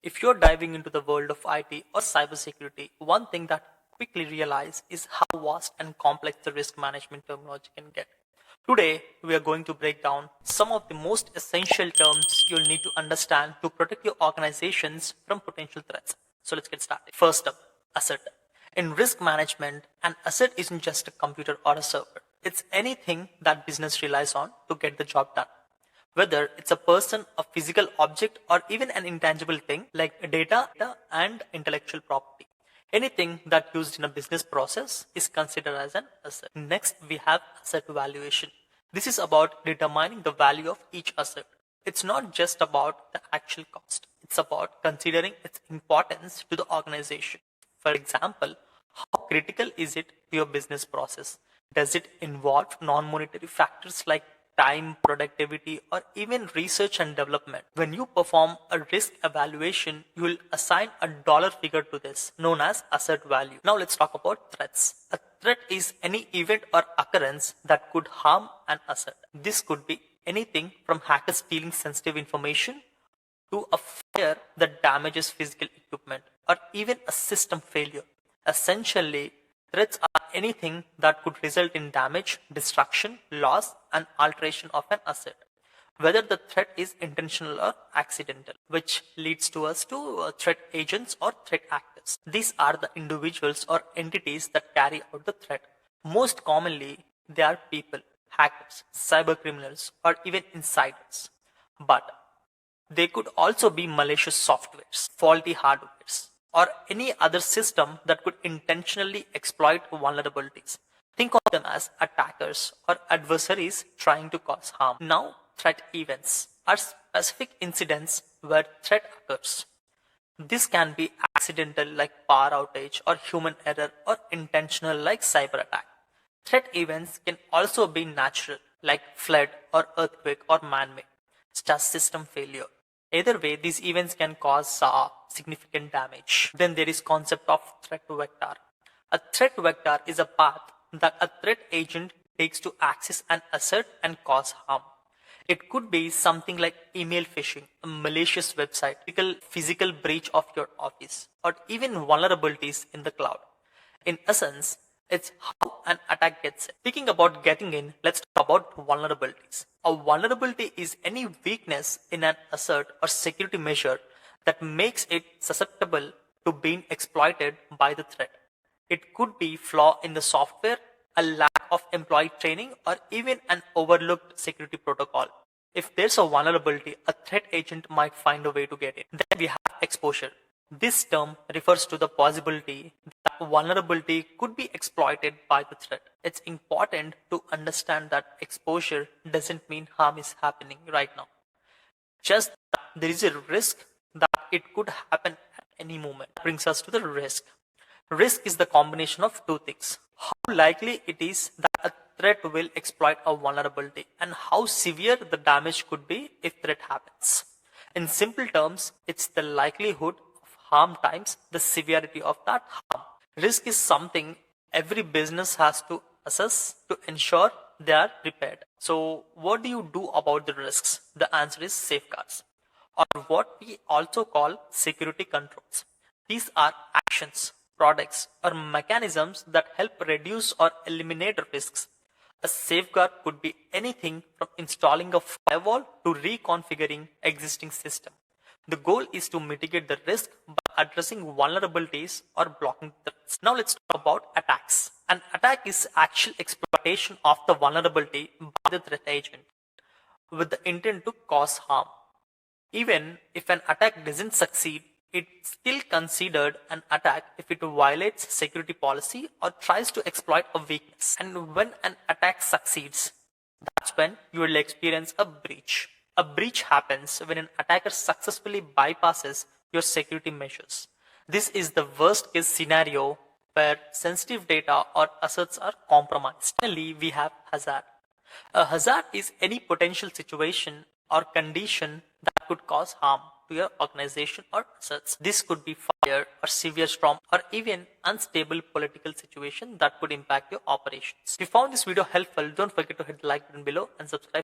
If you're diving into the world of IT or cybersecurity, one thing that quickly realize is how vast and complex the risk management terminology can get. Today, we are going to break down some of the most essential terms you'll need to understand to protect your organizations from potential threats. So let's get started. First up, asset. In risk management, an asset isn't just a computer or a server. It's anything that business relies on to get the job done. Whether it's a person, a physical object, or even an intangible thing like data and intellectual property. Anything that used in a business process is considered as an asset. Next, we have asset valuation. This is about determining the value of each asset. It's not just about the actual cost. It's about considering its importance to the organization. For example, how critical is it to your business process? Does it involve non-monetary factors like time, productivity, or even research and development? When you perform a risk evaluation, you will assign a dollar figure to this, known as asset value. Now let's talk about threats. A threat is any event or occurrence that could harm an asset. This could be anything from hackers stealing sensitive information to a fire that damages physical equipment or even a system failure. Essentially, threats are anything that could result in damage, destruction, loss, and alteration of an asset, whether the threat is intentional or accidental, which leads to us to threat agents or threat actors. These are the individuals or entities that carry out the threat. Most commonly, they are people, hackers, cyber criminals, or even insiders. But they could also be malicious softwares, faulty hardwares, or any other system that could intentionally exploit vulnerabilities. Think of them as attackers or adversaries trying to cause harm. Now, threat events are specific incidents where threat occurs. This can be accidental like power outage or human error, or intentional like cyber attack. Threat events can also be natural like flood or earthquake, or man-made such as system failure. Either way, these events can cause significant damage. Then there is concept of threat vector. A threat vector is a path that a threat agent takes to access an asset and cause harm. It could be something like email phishing, a malicious website, physical breach of your office, or even vulnerabilities in the cloud. In essence, it's how an attack gets in. Speaking about getting in, let's talk about vulnerabilities. A vulnerability is any weakness in an asset or security measure that makes it susceptible to being exploited by the threat. It could be flaw in the software, a lack of employee training, or even an overlooked security protocol. If there's a vulnerability, a threat agent might find a way to get in. Then we have exposure. This term refers to the possibility that vulnerability could be exploited by the threat. It's important to understand that exposure doesn't mean harm is happening right now. Just that there is a risk that it could happen at any moment. That brings us to the risk. Risk is the combination of two things: how likely it is that a threat will exploit a vulnerability, and how severe the damage could be if threat happens. In simple terms, it's the likelihood harm times the severity of that harm. Risk is something every business has to assess to ensure they are prepared. So what do you do about the risks? The answer is safeguards, or what we also call security controls. These are actions, products, or mechanisms that help reduce or eliminate risks. A safeguard could be anything from installing a firewall to reconfiguring existing system. The goal is to mitigate the risk by addressing vulnerabilities or blocking threats. Now let's talk about attacks. An attack is actual exploitation of the vulnerability by the threat agent with the intent to cause harm. Even if an attack doesn't succeed, it's still considered an attack if it violates security policy or tries to exploit a weakness. And when an attack succeeds, that's when you will experience a breach. A breach happens when an attacker successfully bypasses your security measures. This is the worst case scenario where sensitive data or assets are compromised. Finally, we have hazard. A hazard is any potential situation or condition that could cause harm to your organization or assets. This could be fire or severe storm or even unstable political situation that could impact your operations. If you found this video helpful, don't forget to hit the like button below and subscribe.